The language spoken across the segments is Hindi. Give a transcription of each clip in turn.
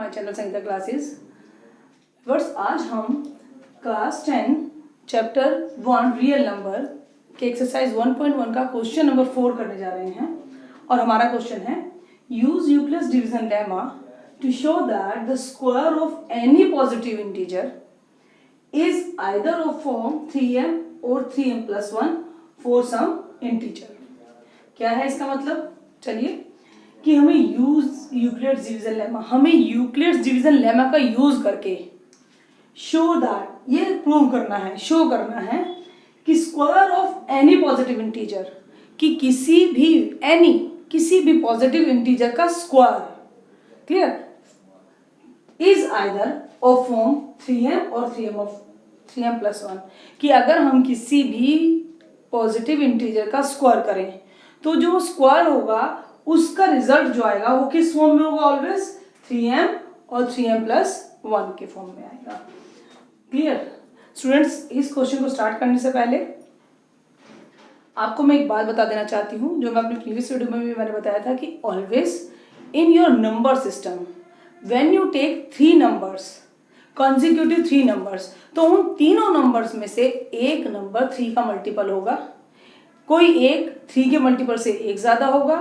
My channel Sangeeta classes. वर्स आज हम क्लास 10 चैप्टर 1 रियल नंबर के एक्सरसाइज 1.1 का क्वेश्चन नंबर 4 करने जा रहे हैं। और हमारा क्वेश्चन है use Euclid's division lemma to show that the square of any positive integer is either of form 3m और 3m+1 फॉर सम इंटीजर। क्या है इसका मतलब? चलिए कि हमें यूक्लिड्स डिवीजन लेमा, हमें यूक्लिड्स डिवीजन लेमा का यूज करके शो दैट, ये प्रूव करना है, शो करना है कि square of any positive integer, कि किसी भी पॉजिटिव इंटीजर का square, clear, is either of form 3m और 3m+1, कि अगर हम किसी भी पॉजिटिव इंटीजर का स्क्वायर करें तो जो स्क्वायर होगा उसका रिजल्ट जो आएगा वो किस फॉर्म में होगा? ऑलवेज 3m और 3m+1 के फॉर्म में आएगा। Clear students? इस क्वेश्चन को स्टार्ट करने से पहले आपको मैं एक बात बता देना चाहती हूँ, जो मैं अपनी प्रीवियस वीडियो में भी मैंने बताया था कि always in your number system when you take 3 numbers, consecutive 3 numbers, तो उन तीनों नंबर्स में से एक नंबर 3 का मल्टीपल होगा, कोई एक 3 के मल्टीपल से एक ज़्यादा होगा,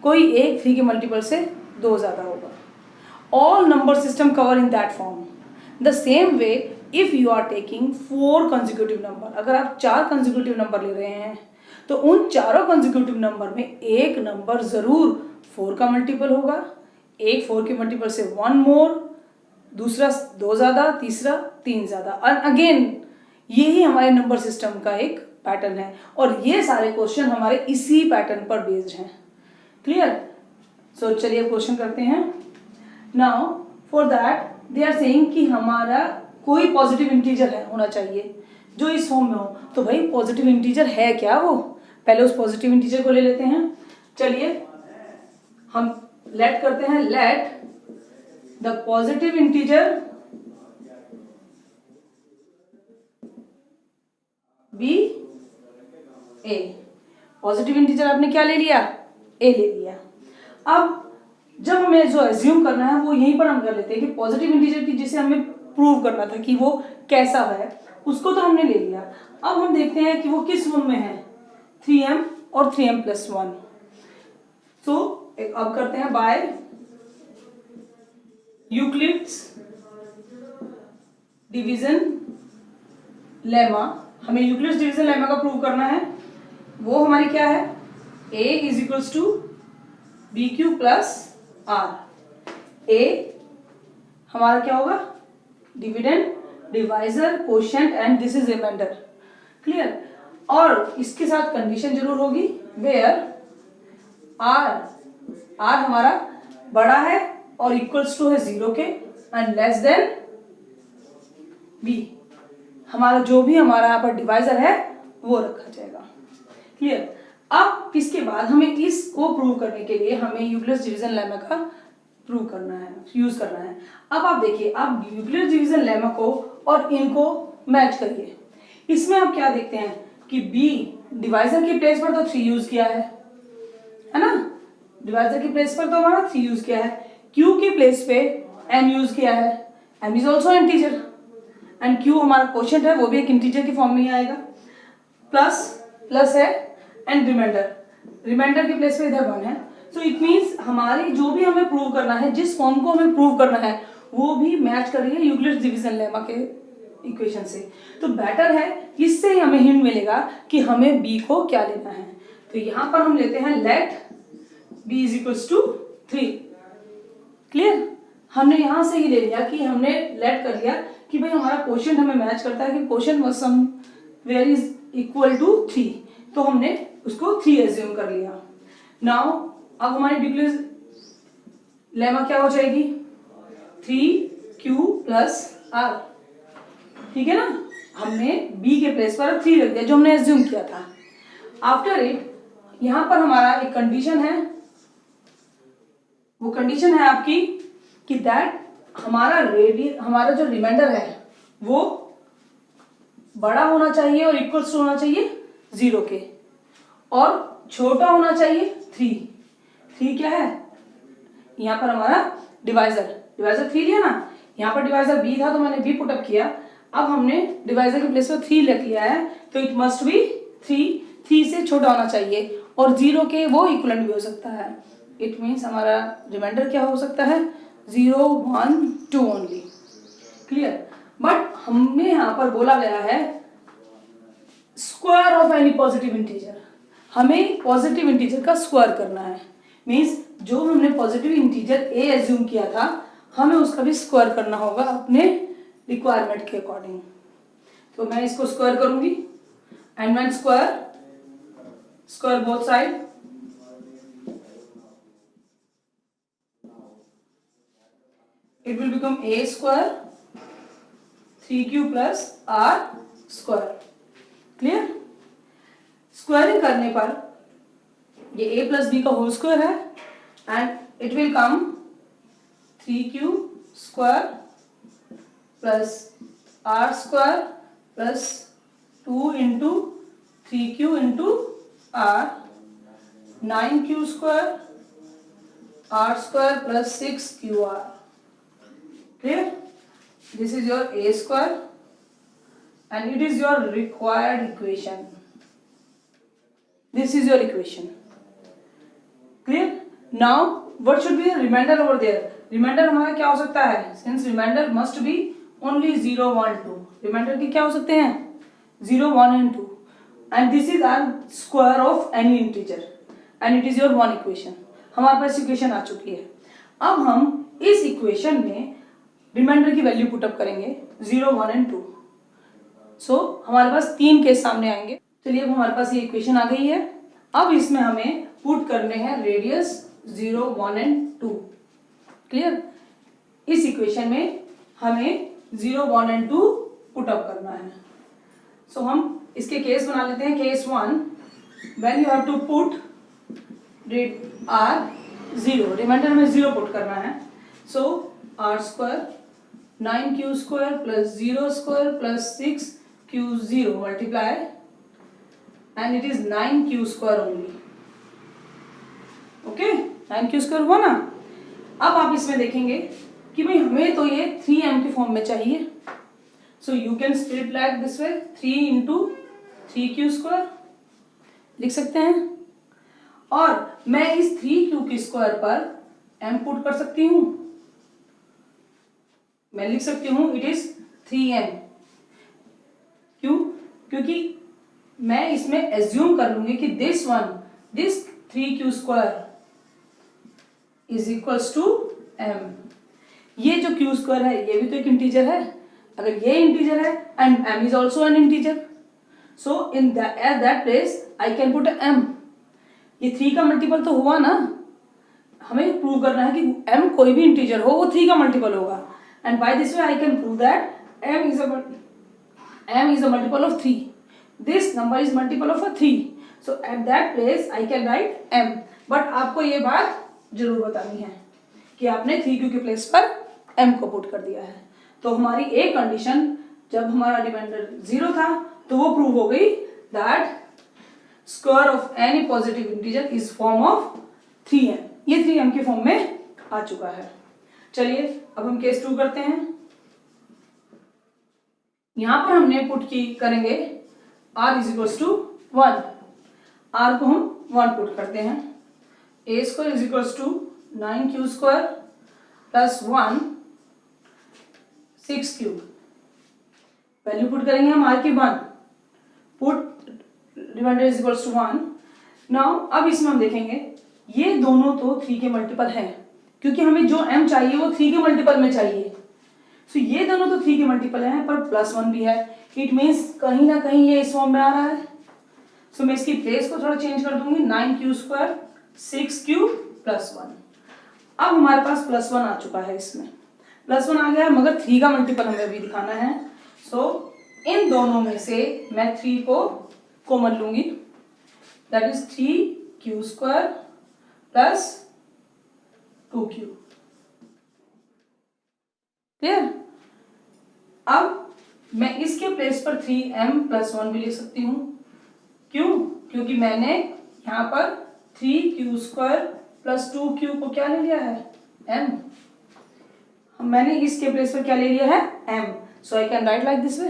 कोई एक 3 के मल्टीपल से 2 ज़्यादा होगा। All number system cover in that form. The same way if you are taking 4 consecutive number, अगर आप 4 कंसेक्यूटिव नंबर ले रहे हैं तो उन चारों कंसेक्यूटिव नंबर में एक नंबर ज़रूर 4 का मल्टीपल होगा, एक 4 के मल्टीपल से 1 मोर, दूसरा 2 ज़्यादा, तीसरा 3 ज़्यादा। और अगेन यही हमारे नंबर सिस्टम का एक पैटर्न है और ये सारे क्वेश्चन हमारे इसी पैटर्न पर बेस्ड हैं। क्लियर? सो चलिए क्वेश्चन करते हैं। Now for that they are saying कि हमारा कोई पॉजिटिव इंटीजर है होना चाहिए जो इस फॉर्म में हो। तो भाई पॉजिटिव इंटीजर है क्या? वो पहले उस पॉजिटिव इंटीजर को ले लेते हैं। चलिए हम लेट करते हैं, let the positive integer be a. Positive integer आपने क्या ले लिया? ए ले लिया। अब जब हमें जो एज्यूम करना है वो यहीं पर हम कर लेते हैं कि पॉजिटिव इंटीजर की जिसे हमें प्रूव करना था कि वो कैसा है, उसको तो हमने ले लिया। अब हम देखते हैं कि वो किस फॉर्म में है, 3m और 3m+1। सो अब करते हैं बाय यूक्लिड्स डिवीजन लेमा। हमें यूक्लिड्स डिवीजन लेमा का प्रूव करना है। वो हमारी क्या है? a = bq + r। a हमारा क्या होगा? Dividend, divisor, quotient and this is reminder. Clear? और इसके साथ कंडीशन जरूर होगी वेयर r हमारा बड़ा है और इक्वल्स टू है 0 के एंड लेस देन b। हमारा जो भी हमारा यहाँ पर डिवाइजर है वो रखा जाएगा। क्लियर? अब इसके बाद हमें इसको प्रूव करने के लिए हमें यूक्लिड्स डिवीजन लेमा का प्रूव करना है, यूज करना है। अब आप देखिए, आप यूक्लिड्स डिवीजन लेमा को और इनको मैच करिए। इसमें आप क्या देखते हैं कि b डिवाइजर की प्लेस पर तो 3 यूज किया है ना? डिवाइजर की प्लेस पर तो हमारा 3 यूज किया है। q की प्लेस पे m यूज किया है। m is also integer and q हमारा क्वोशिएंट है, वो भी एक इंटीजर की फॉर्म में ही आएगा। प्लस है एंड रिमाइंडर की प्लेस पे इधर 1 है। सो इट मीन्स हमारी जो भी हमें प्रूव करना है, जिस फॉर्म को हमें प्रूव करना है वो भी मैच कर रही है यूक्लिड्स डिवीजन लेमा के इक्वेशन से। तो बेटर है, इससे ही हमें हिंट मिलेगा कि हमें b को क्या लेना है। तो यहां पर हम लेते हैं लेट b = 3। क्लियर? हमने यहां से ही ले लिया कि हमने लेट कर लिया कि भाई हमारा क्वोशिएंट हमें मैच करता है कि quotient was somewhere is equal to 3, तो हमने उसको 3 एज्यूम कर लिया। नाउ अब हमारी यूक्लिड्स लेमा क्या हो जाएगी? 3q + r। ठीक है ना? हमने b के प्लेस पर 3 रख दिया जो हमने एज्यूम किया था। आफ्टर इट यहां पर हमारा एक कंडीशन है, वो कंडीशन है आपकी कि दैट हमारा जो रिमाइंडर है वो बड़ा होना चाहिए और इक्वल्स टू होना चाहिए 0 के, और छोटा होना चाहिए 3 क्या है? यहाँ पर हमारा डिवाइजर डिवाइजर 3 लिया ना, यहाँ पर डिवाइजर बी था तो मैंने बी पुटअप किया। अब हमने डिवाइजर के प्लेस पर 3 लिख लिया है तो इट मस्ट बी 3 से छोटा होना चाहिए और 0 के वो इक्वलेंट भी हो सकता है। इट मीन्स हमारा रिमाइंडर क्या हो सकता है 0, 1, 2 ओनली। क्लियर। बट हमने यहाँ पर बोला गया है square of any positive integer, हमें पॉजिटिव इंटीजर का स्क्वायर करना है। मीन्स जो हमने पॉजिटिव इंटीजर ए एज्यूम किया था हमें उसका भी स्क्वायर करना होगा अपने रिक्वायरमेंट के अकॉर्डिंग। तो मैं इसको स्क्वायर करूंगी and when square both side, it will become a square 3q plus r square। Clear. Squaring करने पर ये a प्लस बी का होल स्क्वायर है and it will come 3q square plus r square plus 2 into 3q into r, 9q square r square plus 6qr। Clear? This is your a square and it is your required equation. This is your equation. Clear? Now what should be the remainder over there? Remainder हमारा क्या हो सकता है? Since remainder must be only 0, 1, 2. Remainder के क्या हो सकते हैं? 0, 1 and 2. And this is our square of any integer. And it is your one equation. हमारे पास इक्वेशन आ चुकी है। अब हम इस इक्वेशन में रिमाइंडर की वैल्यू पुटअप करेंगे 0, 1 एंड 2। सो हमारे पास 3 केस सामने आएंगे। चलिए अब हमारे पास ये इक्वेशन आ गई है। अब इसमें हमें पुट करने हैं रेडियस 0, 1 एंड 2। क्लियर। इस इक्वेशन में हमें 0, 1 एंड 2 पुटअप करना है। सो हम इसके केस बना लेते हैं। Case 1, when you have to put r 0, remainder में 0 पुट करना है। So r square 9q square plus 0 square plus 6q0 multiply and it is 9q square only. Okay, 9q square हुआ ना। अब आप इसमें देखेंगे कि भाई हमें तो ये 3m के फॉर्म में चाहिए। So you can split like this way 3 into 3q square लिख सकते हैं और मैं इस 3q के स्क्वायर पर m पुट कर सकती हूं। मैं लिख सकती हूं इट इज 3m। क्यों? क्योंकि मैं इसमें एज्यूम कर लूंगी कि this 3q square is equals to m। ये जो q स्क्वायर है ये भी तो एक इंटीजर है। अगर ये इंटीजर है and m is also an integer, so in eight that place I can put m। ये 3 का मल्टीपल तो हुआ ना। हमें प्रूव करना है कि m कोई भी इंटीजर हो वो 3 का मल्टीपल होगा। And by this way I can prove that m is a multiple of 3. This number is multiple of a 3. So at that place I can write m. But आपको ये बात जरूर बतानी है कि आपने 3q के प्लेस पर m को पुट कर दिया है। तो हमारी एक कंडीशन जब हमारा रिमाइंडर 0 था तो वो प्रूव हो गई that square of any positive integer is form of 3m। ये 3m के फॉर्म में आ चुका है। चलिए अब हम केस 2 करते हैं। यहां पर हमने पुट की करेंगे r is equals to 1। r को हम 1 पुट करते हैं। a square is equals to 9q square plus 1 6q। Value put करेंगे हम r की 1, put remainder is equals to 1। Now अब इसमें हम देखेंगे ये दोनों तो 3 के मल्टीपल हैं क्योंकि हमें जो m चाहिए वो 3 के मल्टीपल में चाहिए। सो ये दोनों तो 3 के मल्टीपल हैं पर प्लस 1 भी है। इट मीन्स कहीं ना कहीं ये इस फॉर्म में आ रहा है। सो मैं इसकी प्लेस को थोड़ा चेंज कर दूंगी। 9q square 6q plus 1। अब हमारे पास प्लस 1 आ चुका है। इसमें प्लस 1 आ गया मगर 3 का मल्टीपल हमें अभी दिखाना है। सो इन दोनों में से मैं 3 को कॉमन लूंगी, that is 3q square plus 2q। Clear. अब मैं इसके प्लेस पर 3m प्लस 1 भी लिख सकती हूं। क्यों? क्योंकि मैंने यहां पर 3q स्क्वायर प्लस 2q को क्या ले लिया है m। मैंने इसके प्लेस पर क्या ले लिया है m, so I can write like this way.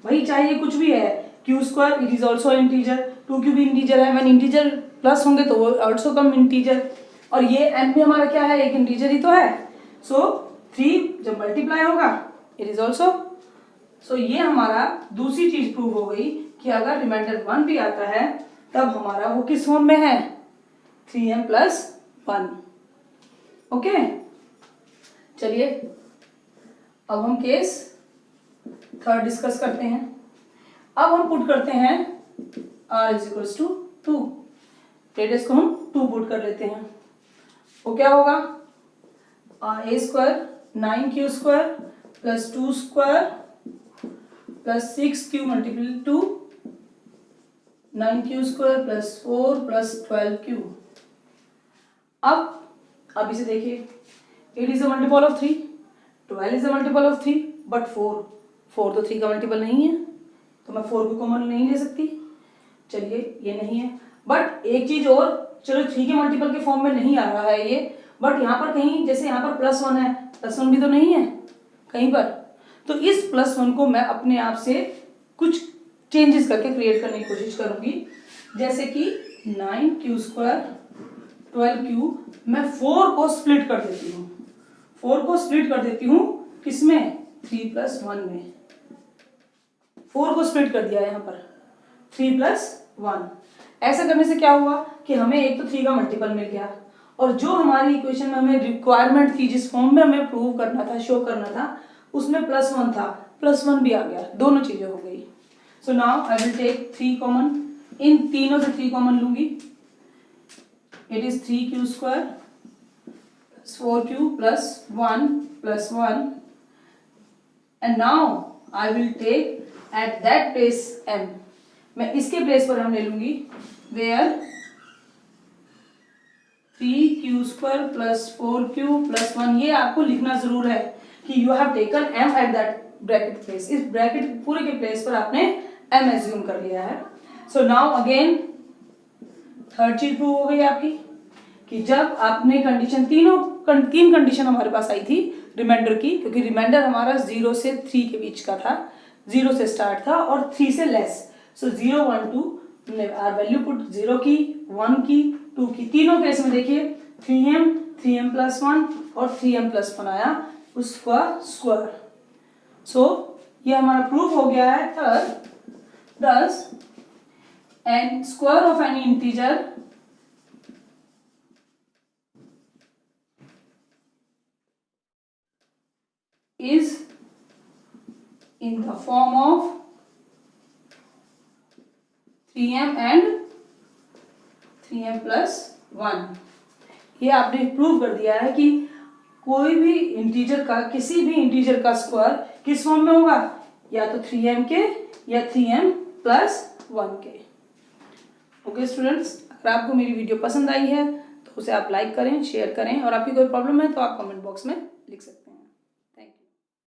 वही चाहिए कुछ भी है, Q square it is also integer, 2q भी इंटीजर है, मैंने इंटीजर प्लस होंगे तो वो ऑल्सो कम इंटीजर, और ये m भी हमारा क्या है, एक इंटीजर ही तो है, सो 3 जब मल्टीप्लाई होगा इट इज ऑल्सो। सो ये हमारा दूसरी चीज प्रूव हो गई कि अगर रिमाइंडर 1 भी आता है तब हमारा वो किस फॉर्म में है, 3m + 1। ओके, चलिए अब हम केस थर्ड डिस्कस करते हैं। अब हम पुट करते हैं r = 2, रेडियस को हम 2 पुट कर लेते हैं। वो क्या होगा, a² 9q² + 2² + 6q × 2, 9q² + 4 + 12q। अब इसे देखिए, 8 is a multiple of 3, 12 is a multiple of 3, but 4 तो 3 का मल्टीपल नहीं है, तो मैं 4 को कॉमन नहीं ले सकती। चलिए ये नहीं है, बट एक चीज और, चलो 3 के मल्टीपल के फॉर्म में नहीं आ रहा है ये, बट यहाँ पर कहीं, जैसे यहाँ पर +1 है, +1 भी तो नहीं है कहीं पर, तो इस +1 को मैं अपने आप से कुछ चेंजेस करके क्रिएट करने की कोशिश करूंगी। जैसे कि 9q² 12q, मैं 4 को स्प्लिट कर देती हूँ, 4 को स्प्लिट कर देती हूँ किसमें, 3 + 1 में। 4 को स्प्लिट कर दिया यहाँ पर 3 + 1। ऐसा करने से क्या हुआ कि हमें एक तो 3 का मल्टीपल मिल गया, और जो हमारी इक्वेशन में हमें रिक्वायरमेंट थी, जिस फॉर्म में हमें प्रूव करना था, शो करना था, उसमें +1 था, +1 भी आ गया, दोनों चीजें हो गई। So now I will take 3 common, इन तीनों से 3 कॉमन लूंगी, it is 3q² + 4q + 1 + 1, and now I will take at that place m, मैं इसके प्लेस पर हम ले लूंगी वेयर 3q² + 4q + 1। ये आपको लिखना जरूर है कि you have taken m at that bracket place, इस ब्रैकेट पूरे के प्लेस पर आपने m एज्यूम कर लिया है। सो नाउ अगेन थर्ड चीज प्रूव हो गई आपकी कि जब आपने कंडीशन, तीन कंडीशन हमारे पास आई थी रिमाइंडर की, क्योंकि रिमाइंडर हमारा 0 से 3 के बीच का था, 0 से स्टार्ट था और 3 से लेस। सो 0 1 2 हमने आर वैल्यू पुट 0 की, 1 की, 2 की, तीनों केस में देखिए 3m 3m + 1 और 3m + 1 आया, उसका स्क्वायर। सो ये हमारा प्रूफ हो गया है third, thus and square of any integer is in the form of 3m and 3m + 1। ये आपने प्रूव कर दिया है कि कोई भी इंटीजर का, किसी भी इंटीजर का स्क्वायर किस फॉर्म में होगा, या तो 3m के या 3m + 1 के। ओके स्टूडेंट्स, अगर आपको मेरी वीडियो पसंद आई है तो उसे आप लाइक करें, शेयर करें, और आपकी कोई प्रॉब्लम है तो आप कमेंट बॉक्स में लिख सकते हैं।